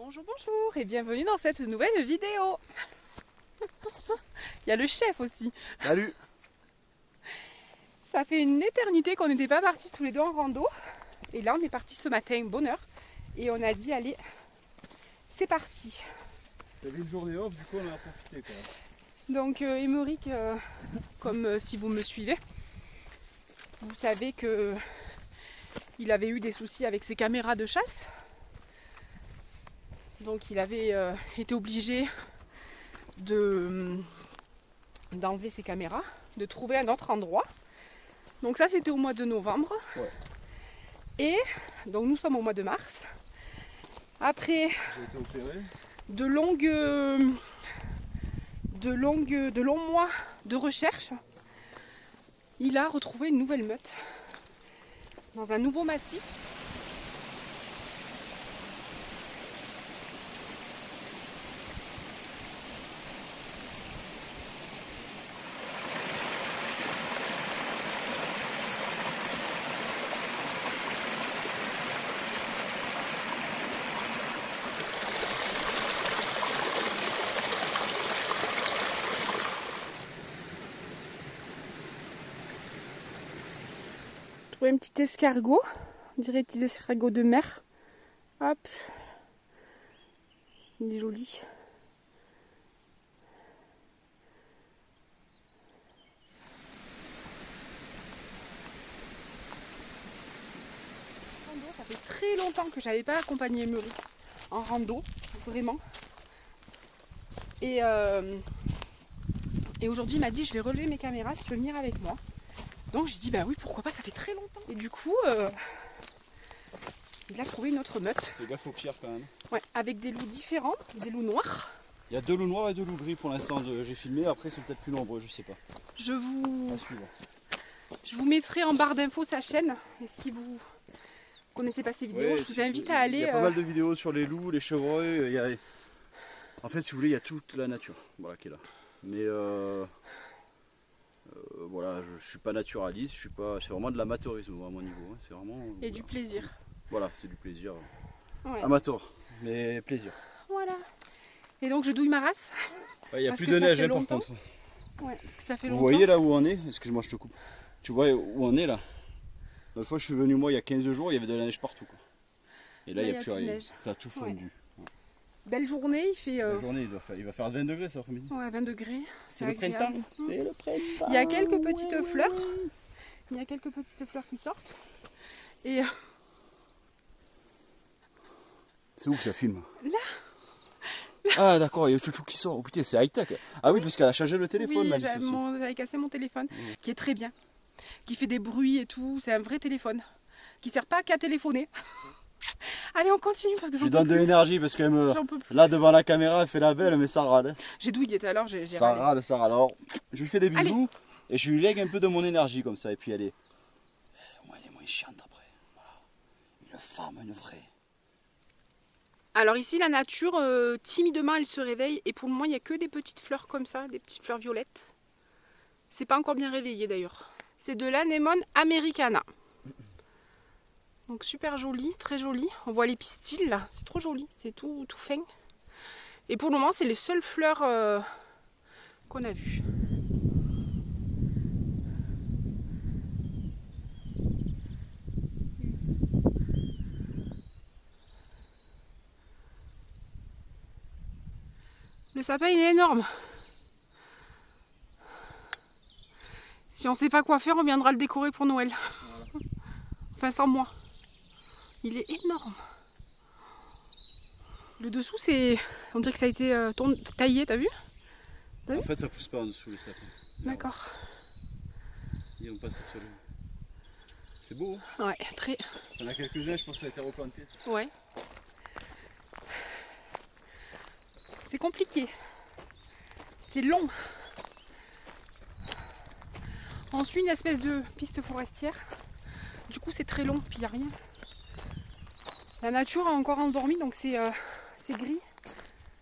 Bonjour, bonjour et bienvenue dans cette nouvelle vidéo. Il y a le chef aussi. Salut. Ça fait une éternité qu'on n'était pas partis tous les deux en rando. Et là on est parti ce matin, bonne heure. Et on a dit allez, c'est parti. Il y avait une journée off, du coup on en a profité quoi. Donc Émeric, comme si vous me suivez, vous savez que il avait eu des soucis avec ses caméras de chasse. Donc il avait été obligé d'enlever ses caméras, de trouver un autre endroit. Donc ça c'était au mois de novembre. Ouais. Et donc nous sommes au mois de mars. Après J'ai été opéré. de longs mois de recherche, il a retrouvé une nouvelle meute dans un nouveau massif. Trouver un petit escargot, on dirait des escargots de mer. Hop, il est joli. Ça fait très longtemps que j'avais pas accompagné Émeric en rando, vraiment. Et aujourd'hui il m'a dit je vais relever mes caméras si tu veux venir avec moi. Donc j'ai dit bah oui pourquoi pas, ça fait très longtemps. Et du coup il a trouvé une autre meute. Fais gaffe aux pierres quand même. Ouais, avec des loups différents, des loups noirs. Il y a 2 loups noirs et 2 loups gris pour l'instant, j'ai filmé, après ils sont peut-être plus nombreux, je sais pas. Je À suivre. vous mettrai en barre d'infos sa chaîne. Et si vous connaissez pas ses vidéos, Ouais, je vous invite à aller. Il y a pas mal de vidéos sur les loups, les chevreuils, en fait si vous voulez il y a toute la nature voilà, qui est là. Mais voilà, je suis pas naturaliste, c'est vraiment de l'amateurisme à mon niveau. Hein. C'est vraiment. Et voilà. du plaisir. Voilà, c'est du plaisir. Ouais. Amateur, mais plaisir. Voilà. Et donc je douille ma race. Il n'y a Parce plus que de ça neige fait hein, par longtemps. contre. Ouais, parce que ça fait Vous longtemps. voyez là où on est? Excuse-moi, je te coupe. Tu vois où on est là? L'autre fois je suis venu moi il y a 15 jours, il y avait de la neige partout quoi. Et là il n'y a plus rien. neige. Ça a tout fondu. Ouais. Belle journée, il fait. La journée il va faire 20 degrés cet après-midi. Ouais, 20 degrés. C'est le agréable. printemps. C'est le printemps. Il y a quelques petites fleurs. Il y a quelques petites fleurs qui sortent. Et C'est où que ça filme? là. Ah d'accord, il y a Chouchou qui sort. Oh putain, c'est high-tech. Ah oui, parce qu'elle a chargé le téléphone, oui, Malice aussi. j'avais cassé mon téléphone, qui est très bien, qui fait des bruits et tout. C'est un vrai téléphone, qui sert pas qu'à téléphoner. Allez, on continue parce que Je lui donne de l'énergie parce qu'elle me. j'en peux plus. Là devant la caméra, elle fait la belle, mais ça râle. Hein. J'ai douillé tout à l'heure, j'ai Ça râlé. râle, ça râle. Alors, je lui fais des bisous Allez. et je lui lègue un peu de mon énergie comme ça. Et puis elle est moins chiante après. Voilà. Une femme, une vraie. Alors ici, la nature, timidement, elle se réveille. Et pour le moment, il n'y a que des petites fleurs comme ça, des petites fleurs violettes. C'est pas encore bien réveillé d'ailleurs. C'est de l'anémone americana. Donc super joli, très joli. On voit les pistils là, c'est trop joli, c'est tout fin. Et pour le moment, c'est les seules fleurs qu'on a vues. Le sapin, il est énorme. Si on ne sait pas quoi faire, on viendra le décorer pour Noël. Voilà. Enfin, sans moi. Il est énorme. Le dessous, c'est. On dirait que ça a été taillé, t'as vu? En fait, ça pousse pas en dessous les sapins. D'accord. Ils ont passé sur le. C'est beau. Hein, Ouais, très. il y en a quelques-uns, je pense que ça a été replanté. Ouais. C'est compliqué. C'est long. On suit une espèce de piste forestière. Du coup, c'est très long, puis il n'y a rien. La nature a encore endormi, donc c'est gris.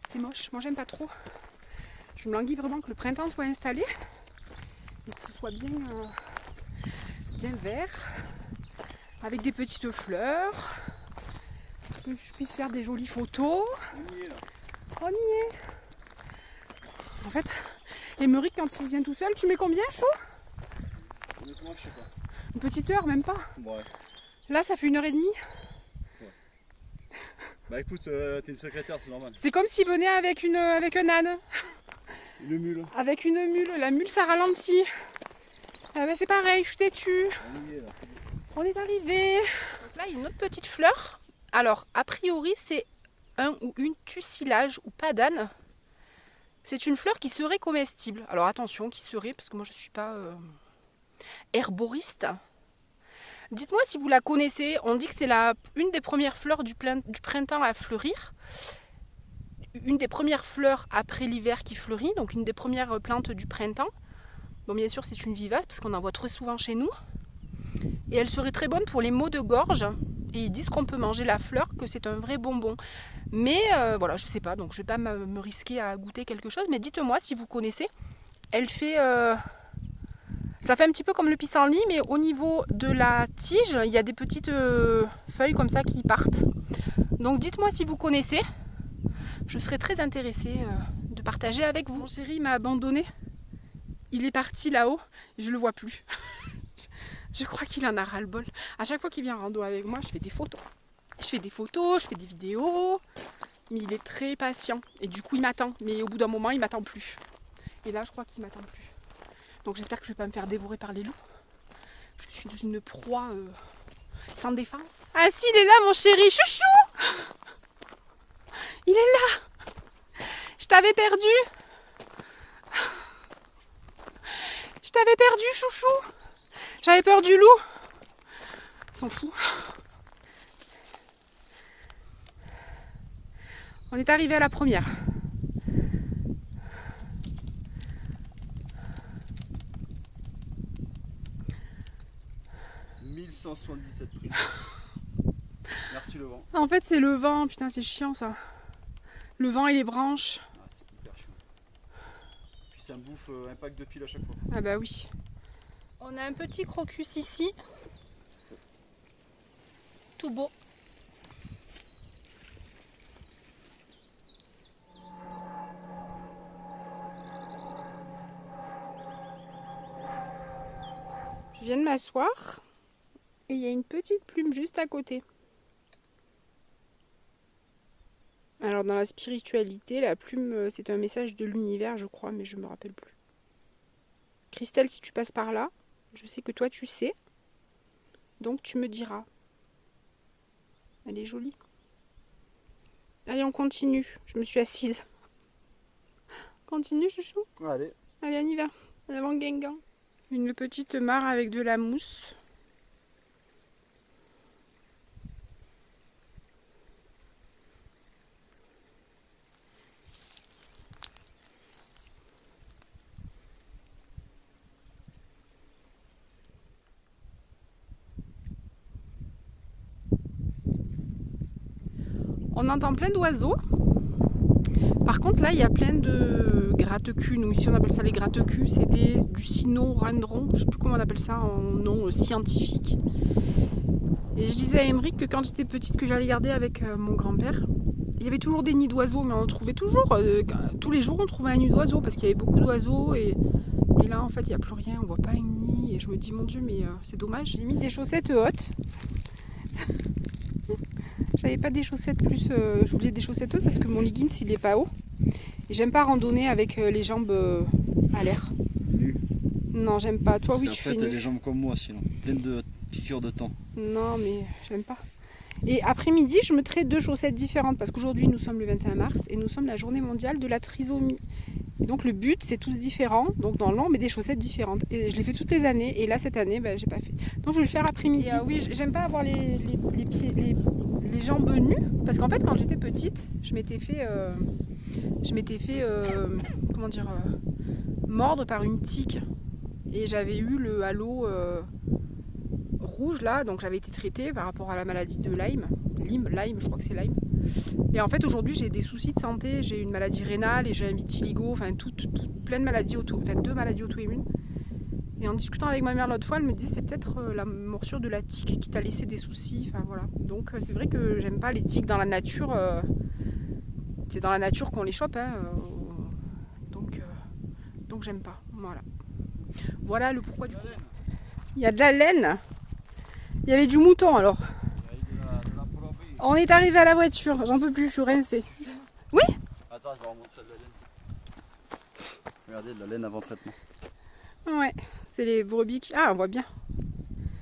C'est moche. Moi, j'aime pas trop. Je me languis vraiment que le printemps soit installé. Et que ce soit bien vert. Avec des petites fleurs. que je puisse faire des jolies photos. On y est là. On y est. En fait, Émeric, quand il vient tout seul, tu mets combien, chaud? Honnêtement, je sais pas. Une petite heure, même pas. Ouais. Là, ça fait 1h30. Bah écoute, t'es une secrétaire, c'est normal. C'est comme s'il venait avec un âne. Une mule. Avec une mule. La mule, ça ralentit. Ah ben c'est pareil, je suis têtue. On y est là. On est arrivé. Donc là, il y a une autre petite fleur. Alors, a priori, c'est un ou une tussilage ou pas d'âne. C'est une fleur qui serait comestible. Alors attention, qui serait, parce que moi je ne suis pas herboriste. Dites-moi si vous la connaissez. On dit que c'est une des premières fleurs du printemps à fleurir. Une des premières fleurs après l'hiver qui fleurit. Donc une des premières plantes du printemps. Bon, bien sûr, c'est une vivace parce qu'on en voit très souvent chez nous. Et elle serait très bonne pour les maux de gorge. Et ils disent qu'on peut manger la fleur, que c'est un vrai bonbon. Mais voilà, je sais pas, donc je vais pas me risquer à goûter quelque chose. Mais dites-moi si vous connaissez. Elle fait... ça fait un petit peu comme le pissenlit, mais au niveau de la tige, il y a des petites feuilles comme ça qui partent. Donc dites-moi si vous connaissez. Je serais très intéressée de partager avec vous. Mon chéri m'a abandonné. Il est parti là-haut, je le vois plus. Je crois qu'il en a ras-le-bol. À chaque fois qu'il vient en rando avec moi, je fais des photos. Je fais des photos, je fais des vidéos. Mais il est très patient. Et du coup, il m'attend. Mais au bout d'un moment, il m'attend plus. Et là, je crois qu'il m'attend plus. Donc j'espère que je ne vais pas me faire dévorer par les loups. Je suis une proie sans défense. Ah si, il est là, mon chéri. Chouchou! Il est là. Je t'avais perdu. Je t'avais perdu, chouchou. J'avais peur du loup. Il s'en fout. On est arrivé à la première. « 1177 prix. Merci le vent. En fait, c'est le vent. Putain, c'est chiant ça. Le vent et les branches. Ah, c'est hyper chiant. Puis ça me bouffe un pack de piles à chaque fois. Ah bah oui. On a un petit crocus ici. Tout beau. Je viens de m'asseoir et il y a une petite plume juste à côté. Alors dans la spiritualité, la plume c'est un message de l'univers je crois, mais je me rappelle plus. Christelle, si tu passes par là, je sais que toi tu sais, donc tu me diras. Elle est jolie. Allez, on continue. Je me suis assise. Continue, chouchou. Allez. Allez, on y va. En avant, Guingamp. Une petite mare avec de la mousse. On entend plein d'oiseaux. Par contre, là, il y a plein de gratte-culs. Nous, ici, on appelle ça les gratte-culs. C'est du cynorandron. Je ne sais plus comment on appelle ça en nom scientifique. Et je disais à Émeric que quand j'étais petite, que j'allais garder avec mon grand-père, il y avait toujours des nids d'oiseaux. Mais on trouvait toujours, tous les jours, on trouvait un nid d'oiseaux parce qu'il y avait beaucoup d'oiseaux. Et là, en fait, il n'y a plus rien. On ne voit pas un nid. Et je me dis, mon Dieu, mais c'est dommage. J'ai mis des chaussettes hautes. J'avais pas des chaussettes plus... je voulais des chaussettes hautes parce que mon leggings il est pas haut. Et j'aime pas randonner avec les jambes à l'air. Nu. Non, j'aime pas. Toi, oui, tu fais t'as nu. les jambes comme moi sinon. Pleine de piqûres de temps. Non, mais j'aime pas. Et après-midi, je mettrai 2 chaussettes différentes parce qu'aujourd'hui, nous sommes le 21 mars et nous sommes la journée mondiale de la trisomie. Et donc, le but, c'est tous différents. Donc, dans l'an, on met des chaussettes différentes. Et je l'ai fait toutes les années. Et là, cette année, ben, j'ai pas fait. Donc, je vais le faire après-midi. Oui, j'aime pas avoir les jambes nues. Parce qu'en fait, quand j'étais petite, je m'étais fait comment dire, mordre par une tique. Et j'avais eu le halo rouge là, donc j'avais été traitée par rapport à la maladie de Lyme, je crois que c'est Lyme. Et en fait aujourd'hui j'ai des soucis de santé, j'ai une maladie rénale et j'ai un vitiligo, enfin plein de maladies 2 maladies auto-immunes. Et en discutant avec ma mère l'autre fois, elle me dit c'est peut-être la morsure de la tique qui t'a laissé des soucis. Enfin voilà. Donc c'est vrai que j'aime pas les tiques dans la nature. C'est dans la nature qu'on les chope. Hein, donc j'aime pas. Voilà. Voilà le pourquoi du coup. Il y a de la laine. Il y avait du mouton alors. On est arrivé à la voiture. J'en peux plus, je suis rincée. Oui. Attends, je vais remontrer de la laine. Regardez, de la laine avant traitement. Ouais, c'est les brebis qui... Ah, on voit bien.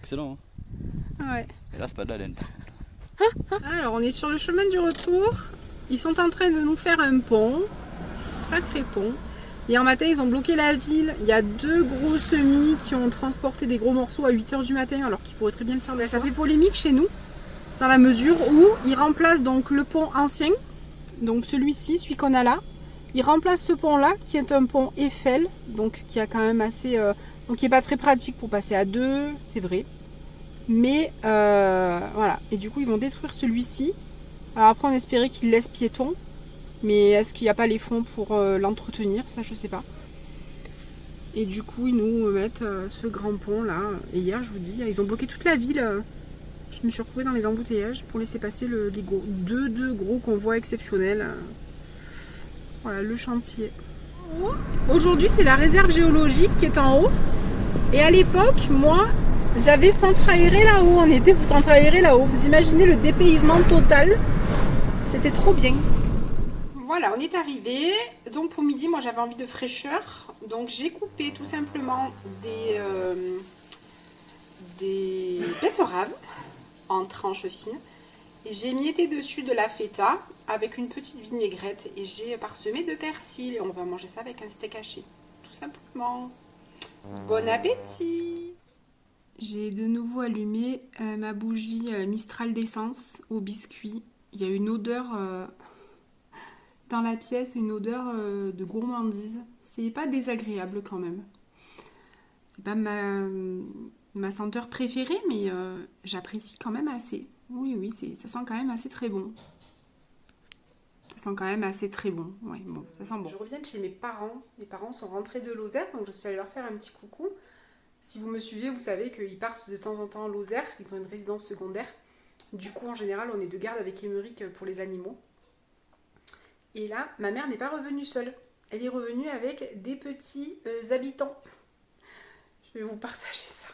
Excellent, hein. Ouais. Et là, c'est pas de la laine par contre. Alors, on est sur le chemin du retour. Ils sont en train de nous faire un pont. Sacré pont. Hier matin, ils ont bloqué la ville. Il y a 2 gros semis qui ont transporté des gros morceaux à 8 h du matin, alors qu'ils pourraient très bien le faire. Ça fait polémique chez nous, dans la mesure où ils remplacent donc le pont ancien, donc celui-ci, celui qu'on a là. Ils remplacent ce pont-là, qui est un pont Eiffel, donc qui a quand même assez... donc qui n'est pas très pratique pour passer à 2, c'est vrai. Mais voilà, et du coup ils vont détruire celui-ci. Alors après on espérait qu'ils laissent piéton. Mais est-ce qu'il n'y a pas les fonds pour l'entretenir? Ça, je sais pas. Et du coup, ils nous mettent ce grand pont là. Et hier, je vous dis, ils ont bloqué toute la ville. Je me suis retrouvée dans les embouteillages pour laisser passer les deux gros convois exceptionnels. Voilà, le chantier. Aujourd'hui, c'est la réserve géologique qui est en haut. Et à l'époque, moi, j'avais centre aéré là-haut. On était au centre aéré là-haut. Vous imaginez le dépaysement total? C'était trop bien. Voilà, on est arrivé. Donc pour midi, moi j'avais envie de fraîcheur. Donc j'ai coupé tout simplement des betteraves en tranches fines. Et j'ai mietté dessus de la feta avec une petite vinaigrette. Et j'ai parsemé de persil. Et on va manger ça avec un steak haché. Tout simplement. Bon appétit! J'ai de nouveau allumé ma bougie Mistral d'essence au biscuit. Il y a une odeur... dans la pièce, une odeur de gourmandise. C'est pas désagréable quand même. C'est pas ma senteur préférée, mais j'apprécie quand même assez. Oui, ça sent quand même assez très bon. Ça sent quand même assez très bon. Ouais, bon, ça sent bon. Je reviens de chez mes parents. Mes parents sont rentrés de Lozère, donc je suis allée leur faire un petit coucou. Si vous me suivez, vous savez qu'ils partent de temps en temps en Lozère. Ils ont une résidence secondaire. Du coup, en général, on est de garde avec Émeric pour les animaux. Et là, ma mère n'est pas revenue seule. Elle est revenue avec des petits habitants. Je vais vous partager ça.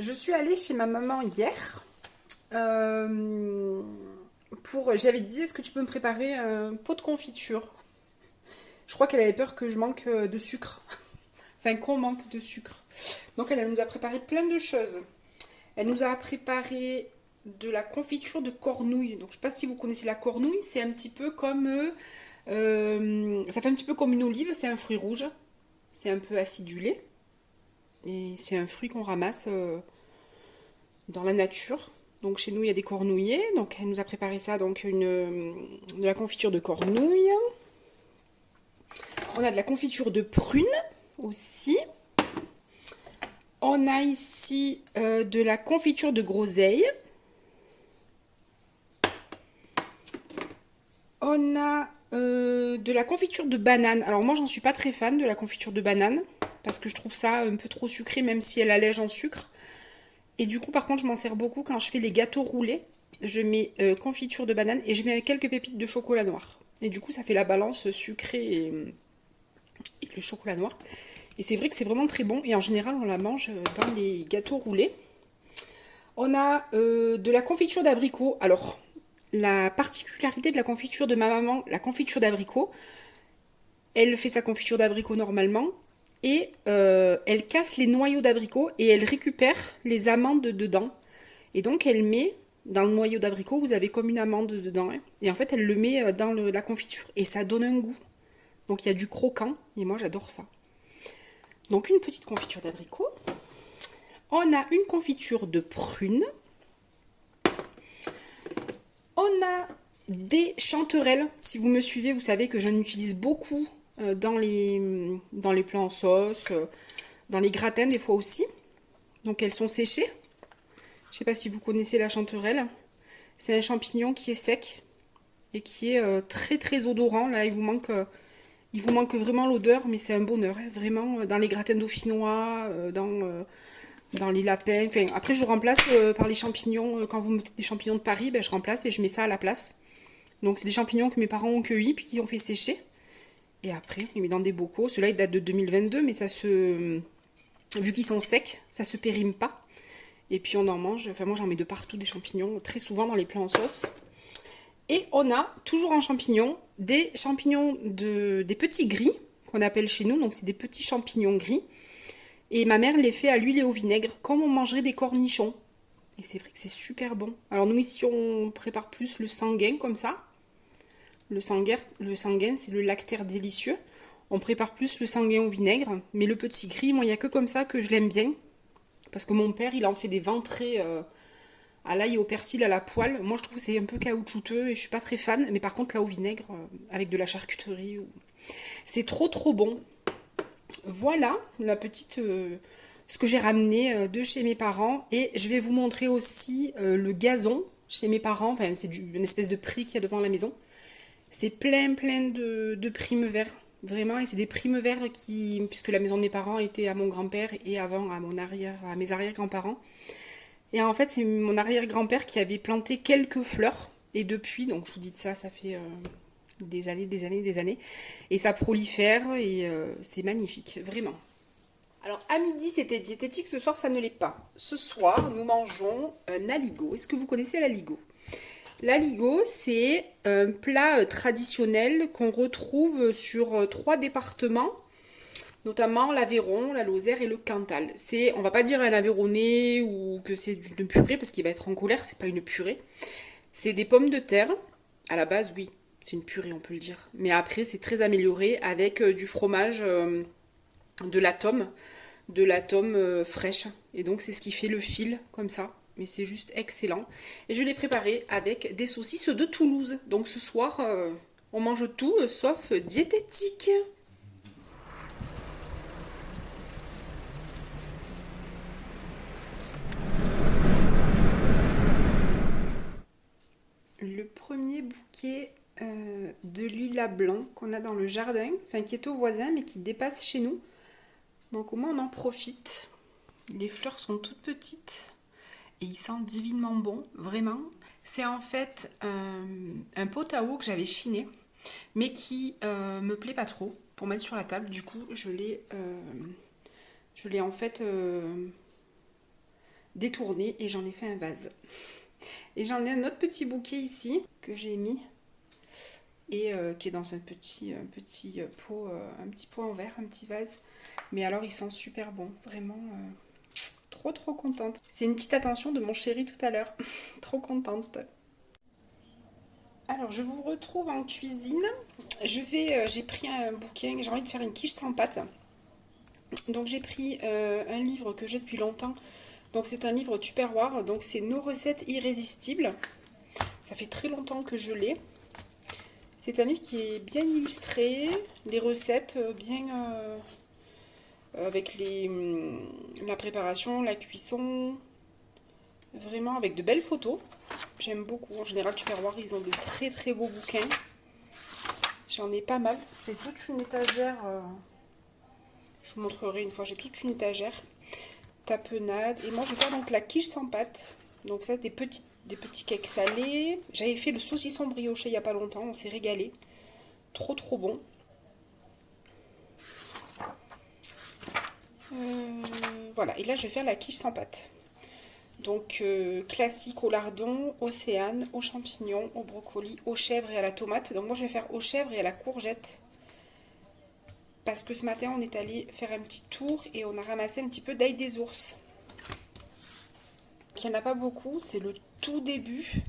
Je suis allée chez ma maman hier. J'avais dit, est-ce que tu peux me préparer un pot de confiture? Je crois qu'elle avait peur que je manque de sucre. Enfin, qu'on manque de sucre. Donc elle nous a préparé plein de choses. Elle nous a préparé de la confiture de cornouille. Donc je ne sais pas si vous connaissez la cornouille. C'est un petit peu comme... ça fait un petit peu comme une olive. C'est un fruit rouge. C'est un peu acidulé. Et c'est un fruit qu'on ramasse dans la nature. Donc chez nous, il y a des cornouillers. Donc elle nous a préparé ça, donc de la confiture de cornouille. On a de la confiture de prune aussi. On a ici de la confiture de groseille. On a de la confiture de banane. Alors moi, j'en suis pas très fan de la confiture de banane. Parce que je trouve ça un peu trop sucré, même si elle allège en sucre. Et du coup, par contre, je m'en sers beaucoup quand je fais les gâteaux roulés. Je mets confiture de banane et je mets quelques pépites de chocolat noir. Et du coup, ça fait la balance sucré et le chocolat noir. Et c'est vrai que c'est vraiment très bon. Et en général, on la mange dans les gâteaux roulés. On a de la confiture d'abricot. Alors, la particularité de la confiture de ma maman, la confiture d'abricot, elle fait sa confiture d'abricot normalement. Et elle casse les noyaux d'abricot et elle récupère les amandes dedans. Et donc elle met dans le noyau d'abricot, vous avez comme une amande dedans. Hein, et en fait elle le met dans la confiture. Et ça donne un goût. Donc il y a du croquant. Et moi j'adore ça. Donc une petite confiture d'abricot. On a une confiture de prunes. On a des chanterelles. Si vous me suivez, vous savez que j'en utilise beaucoup dans les plats en sauce, dans les gratins des fois aussi. Donc elles sont séchées. Je ne sais pas si vous connaissez la chanterelle. C'est un champignon qui est sec et qui est très très odorant. Là, il vous manque vraiment l'odeur, mais c'est un bonheur. Hein. Vraiment, dans les gratins dauphinois, dans les lapins. Enfin, après, je remplace par les champignons. Quand vous mettez des champignons de Paris, ben, je remplace et je mets ça à la place. Donc, c'est des champignons que mes parents ont cueillis puis qui ont fait sécher. Et après, on les met dans des bocaux. Ceux-là, ils datent de 2022, mais vu qu'ils sont secs, ça se périme pas. Et puis, on en mange. Enfin, moi, j'en mets de partout des champignons, très souvent dans les plats en sauce. Et on a, toujours en champignons, des champignons des petits gris, qu'on appelle chez nous. Donc, c'est des petits champignons gris. Et ma mère les fait à l'huile et au vinaigre, comme on mangerait des cornichons. Et c'est vrai que c'est super bon. Alors nous ici, on prépare plus le sanguin comme ça. Le sanguin, c'est le lactaire délicieux. On prépare plus le sanguin au vinaigre. Mais le petit gris, moi, il n'y a que comme ça que je l'aime bien. Parce que mon père, il en fait des ventrées à l'ail et au persil à la poêle. Moi, je trouve que c'est un peu caoutchouteux et je suis pas très fan. Mais par contre, là, au vinaigre, avec de la charcuterie, c'est trop trop bon. Voilà la petite, ce que j'ai ramené de chez mes parents. Et je vais vous montrer aussi le gazon chez mes parents. Enfin, c'est une espèce de prix qu'il y a devant la maison. C'est plein de primevères, vraiment. Et c'est des primevères puisque la maison de mes parents était à mon grand-père et avant à mes arrière-grands-parents. Et en fait, c'est mon arrière-grand-père qui avait planté quelques fleurs. Et depuis, donc je vous dis de ça, ça fait des années. Et ça prolifère et c'est magnifique, vraiment. Alors à midi c'était diététique, ce soir ça ne l'est pas. Ce soir nous mangeons un aligot. Est-ce que vous connaissez l'aligot? L'aligot c'est un plat traditionnel qu'on retrouve sur 3 départements, notamment l'Aveyron, la Lozère et le Cantal. On va pas dire un Aveyronnais ou que c'est une purée parce qu'il va être en colère, c'est pas une purée. C'est des pommes de terre, à la base oui, c'est une purée on peut le dire. Mais après c'est très amélioré avec du fromage de la tome fraîche. Et donc c'est ce qui fait le fil comme ça. Mais c'est juste excellent. Et je l'ai préparé avec des saucisses de Toulouse. Donc ce soir, on mange tout sauf diététique. Le premier bouquet de lilas blanc qu'on a dans le jardin, enfin qui est au voisin mais qui dépasse chez nous. Donc au moins on en profite. Les fleurs sont toutes petites et ils sentent divinement bon, vraiment. C'est en fait un pot à eau que j'avais chiné mais qui me plaît pas trop pour mettre sur la table. Du coup je l'ai en fait détourné et j'en ai fait un vase. Et j'en ai un autre petit bouquet ici que j'ai mis et qui est dans un petit pot, un petit pot en verre, un petit vase. Mais alors il sent super bon, vraiment trop contente. C'est une petite attention de mon chéri tout à l'heure, trop contente. Alors je vous retrouve en cuisine. J'ai pris un bouquin, j'ai envie de faire une quiche sans pâte. Donc j'ai pris un livre que j'ai depuis longtemps. Donc c'est un livre Tupperware, donc c'est Nos recettes irrésistibles. Ça fait très longtemps que je l'ai. C'est un livre qui est bien illustré, les recettes bien avec la préparation, la cuisson, vraiment avec de belles photos. J'aime beaucoup. En général, Tupperware, ils ont de très très beaux bouquins. J'en ai pas mal. C'est toute une étagère. Je vous montrerai une fois. J'ai toute une étagère. Tapenade. Et moi, je vais faire donc la quiche sans pâte. Donc ça, des petits cakes salés. J'avais fait le saucisson brioché il n'y a pas longtemps. On s'est régalé. Trop bon. Voilà. Et là, je vais faire la quiche sans pâte. Donc classique au lardon, au séane, aux champignons, au brocoli, aux chèvres et à la tomate. Donc moi, je vais faire aux chèvres et à la courgette. Parce que ce matin, on est allé faire un petit tour et on a ramassé un petit peu d'ail des ours. Il n'y en a pas beaucoup, c'est le tout début.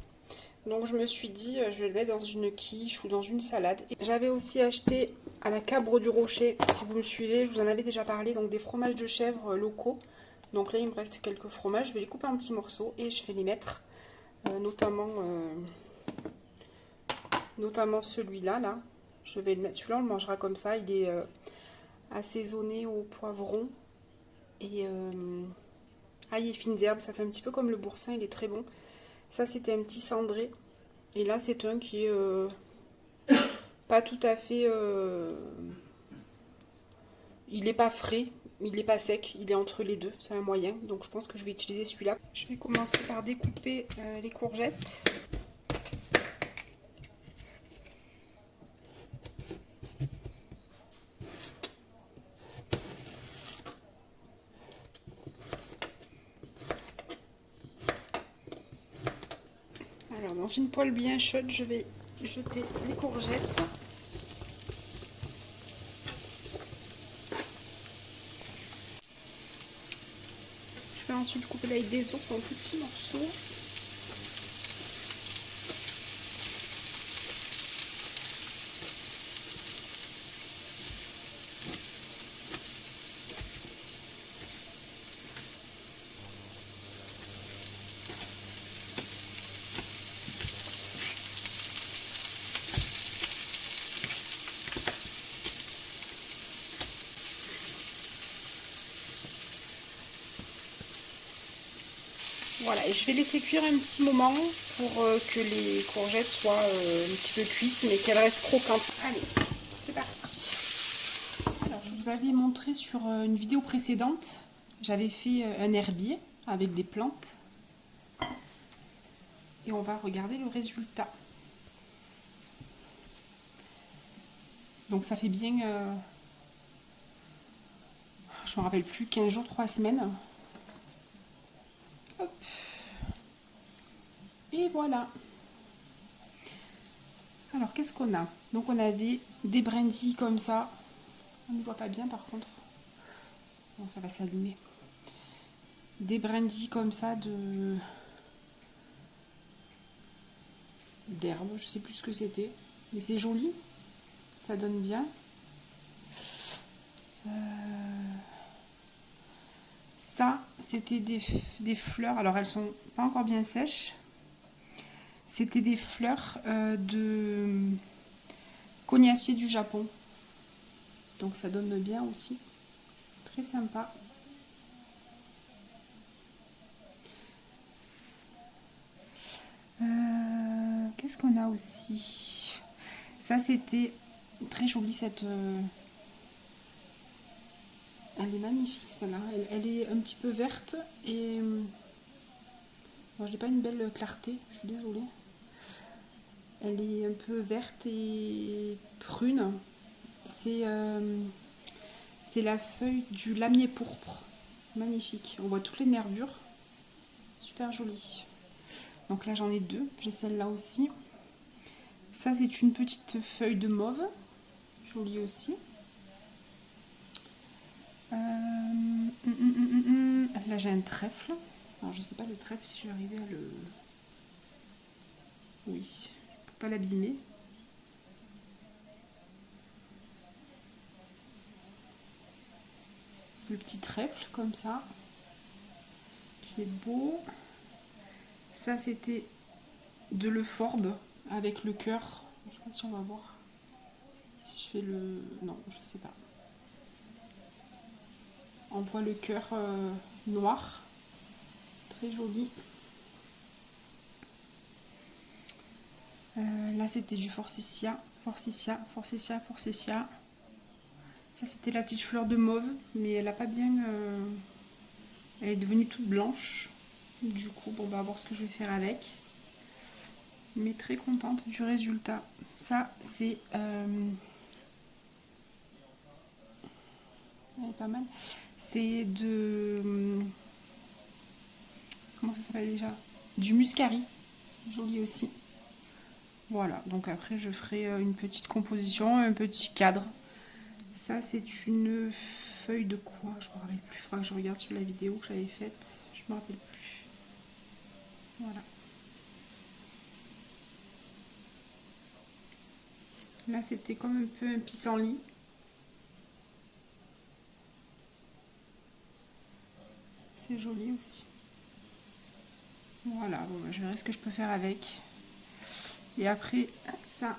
Donc je me suis dit, je vais le mettre dans une quiche ou dans une salade. J'avais aussi acheté à la Cabre du Rocher, si vous me suivez, je vous en avais déjà parlé, donc des fromages de chèvre locaux. Donc là il me reste quelques fromages, je vais les couper en petits morceaux et je vais les mettre, notamment celui-là, là. Je vais le mettre, celui-là on le mangera comme ça, il est assaisonné au poivron et ail et fines herbes, ça fait un petit peu comme le boursin, il est très bon. Ça c'était un petit cendré. Et là, c'est un qui est pas tout à fait... il n'est pas frais, il n'est pas sec, il est entre les deux, c'est un moyen. Donc je pense que je vais utiliser celui-là. Je vais commencer par découper les courgettes. Alors, dans une poêle bien chaude, je vais jeter les courgettes. Je vais ensuite couper l'ail des ours en petits morceaux. Voilà, et je vais laisser cuire un petit moment pour que les courgettes soient un petit peu cuites, mais qu'elles restent croquantes. Allez, c'est parti. Alors, je vous avais montré sur une vidéo précédente, j'avais fait un herbier avec des plantes. Et on va regarder le résultat. Donc ça fait bien, je me rappelle plus, 15 jours, 3 semaines. Hop. Et voilà. Alors qu'est-ce qu'on a? Donc on avait des brindilles comme ça. On ne voit pas bien par contre. Bon, ça va s'allumer. Des brindilles comme ça d'herbe, je sais plus ce que c'était. Mais c'est joli. Ça donne bien. Ça, c'était des fleurs. Alors elles sont pas encore bien sèches. C'était des fleurs de cognacier du Japon. Donc ça donne bien aussi. Très sympa. Qu'est-ce qu'on a aussi? Ça c'était très joli cette... Elle est magnifique celle-là. Elle est un petit peu verte et... Bon, je n'ai pas une belle clarté, je suis désolée. Elle est un peu verte et prune. C'est la feuille du lamier pourpre. Magnifique. On voit toutes les nervures. Super joli. Donc là j'en ai deux. J'ai celle-là aussi. Ça c'est une petite feuille de mauve. Jolie aussi. Là j'ai un trèfle. Alors je sais pas le trèfle si je vais arriver à le... Oui. Pour pas l'abîmer. Le petit trèfle comme ça. Qui est beau. Ça c'était de l'euphorbe avec le cœur. Je sais pas si on va voir. Si je fais le... Non, je sais pas. On voit le cœur noir. Très joli. Là c'était du forsythia. Forsythia, forsythia, forsythia. Ça c'était la petite fleur de mauve. Mais elle a pas bien... Elle est devenue toute blanche. Du coup, bon, on va voir ce que je vais faire avec. Mais très contente du résultat. Ça c'est... Elle est pas mal. C'est de... Comment ça s'appelle déjà? Du muscari. Joli aussi. Voilà, donc après je ferai une petite composition, un petit cadre. Ça c'est une feuille de quoi? Je me rappelle plus, il faudra que je regarde sur la vidéo que j'avais faite. Je me rappelle plus. Voilà. Là, c'était comme un peu un pissenlit. C'est joli aussi. Voilà, bon, je verrai ce que je peux faire avec. Et après, ça,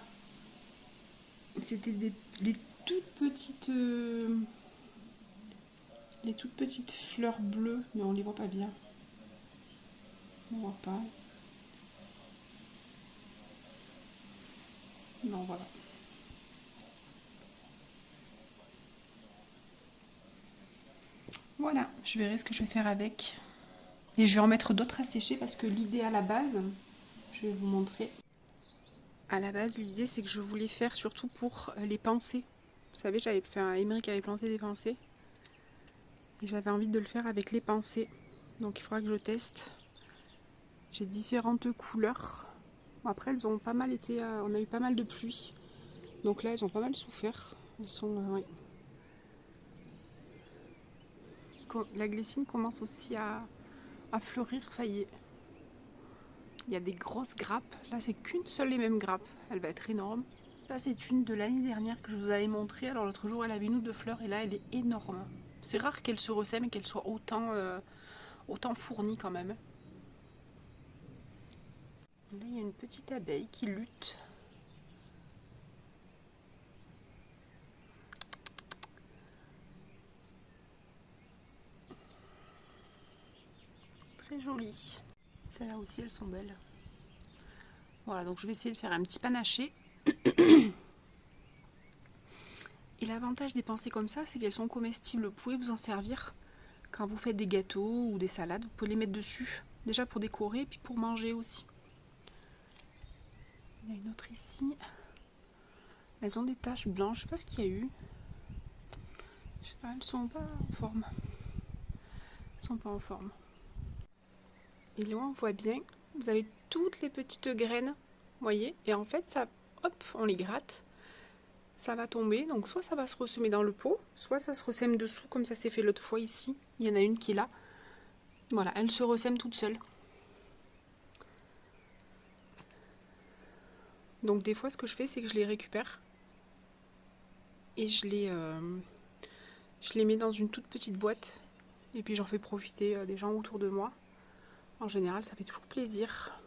c'était les toutes petites fleurs bleues, mais on les voit pas bien. On voit pas. Non, voilà. Voilà, je verrai ce que je vais faire avec. Et je vais en mettre d'autres à sécher parce que l'idée à la base, je vais vous montrer. À la base, l'idée c'est que je voulais faire surtout pour les pensées. Vous savez, j'avais fait un Émeric avait planté des pensées. Et j'avais envie de le faire avec les pensées. Donc il faudra que je teste. J'ai différentes couleurs. Après, elles ont pas mal été. On a eu pas mal de pluie. Donc là, elles ont pas mal souffert. Elles sont. Ouais. La glycine commence aussi à fleurir, ça y est. Il y a des grosses grappes. Là, c'est qu'une seule et même grappe. Elle va être énorme. Ça, c'est une de l'année dernière que je vous avais montré. Alors l'autre jour, elle avait une ou deux fleurs et là, elle est énorme. C'est rare qu'elle se ressème et qu'elle soit autant fournie quand même. Là, il y a une petite abeille qui lutte. Très jolie. Celles-là aussi, elles sont belles. Voilà, donc je vais essayer de faire un petit panaché. Et l'avantage des pensées comme ça, c'est qu'elles sont comestibles. Vous pouvez vous en servir quand vous faites des gâteaux ou des salades. Vous pouvez les mettre dessus. Déjà pour décorer, puis pour manger aussi. Il y a une autre ici. Elles ont des taches blanches. Je sais pas ce qu'il y a eu. Je sais pas, elles sont pas en forme. Elles sont pas en forme. Et là, on voit bien, vous avez toutes les petites graines, voyez. Et en fait, ça, hop, on les gratte. Ça va tomber, donc soit ça va se ressemer dans le pot, soit ça se ressème dessous, comme ça s'est fait l'autre fois ici. Il y en a une qui est là. Voilà, elle se ressème toute seule. Donc des fois, ce que je fais, c'est que je les récupère. Et je les mets dans une toute petite boîte. Et puis j'en fais profiter des gens autour de moi. En général, ça fait toujours plaisir.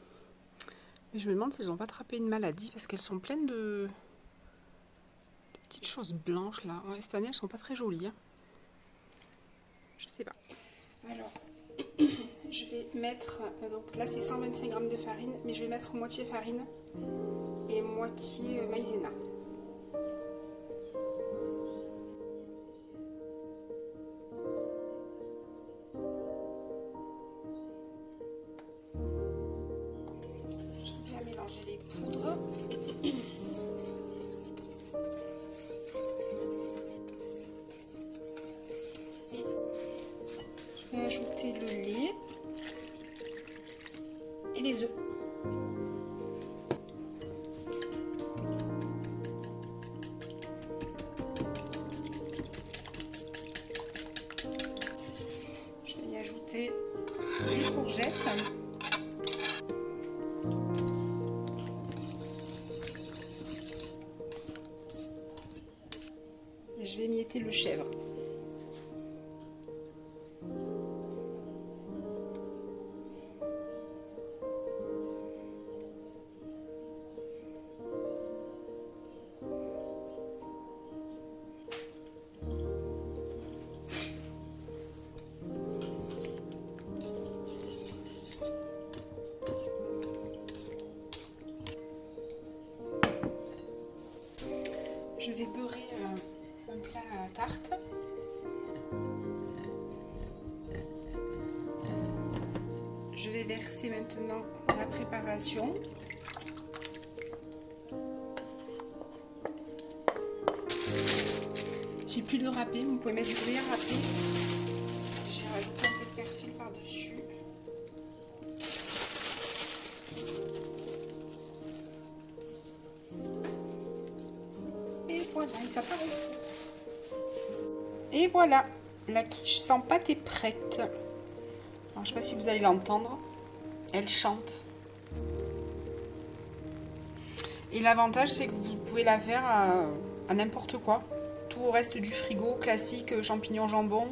Mais je me demande si elles n'ont pas attrapé une maladie, parce qu'elles sont pleines de petites choses blanches là. Ouais, cette année, elles sont pas très jolies. Hein. Je sais pas. Alors, je vais mettre, donc là c'est 125 g de farine, mais je vais mettre moitié farine et moitié maïzena. Je vais mélanger les poudres. Et je vais ajouter le lait et les œufs. Je vais y ajouter les courgettes. Et je vais émietter le chèvre. Je vais beurrer un plat à tarte. Je vais verser maintenant la préparation. J'ai plus de râpé, vous pouvez mettre du gruyère râpé. J'ai rajouté un peu de persil par-dessus. Et voilà, et ça part au four. Et voilà, la quiche sans pâte est prête. Alors, je ne sais pas si vous allez l'entendre, elle chante. Et l'avantage, c'est que vous pouvez la faire à n'importe quoi. Tout au reste du frigo, classique, champignons, jambon.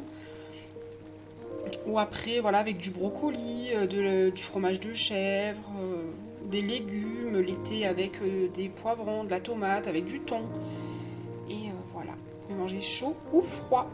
Ou après, voilà, avec du brocoli, du fromage de chèvre, des légumes, l'été avec des poivrons, de la tomate, avec du thon. Et voilà, vous pouvez manger chaud ou froid.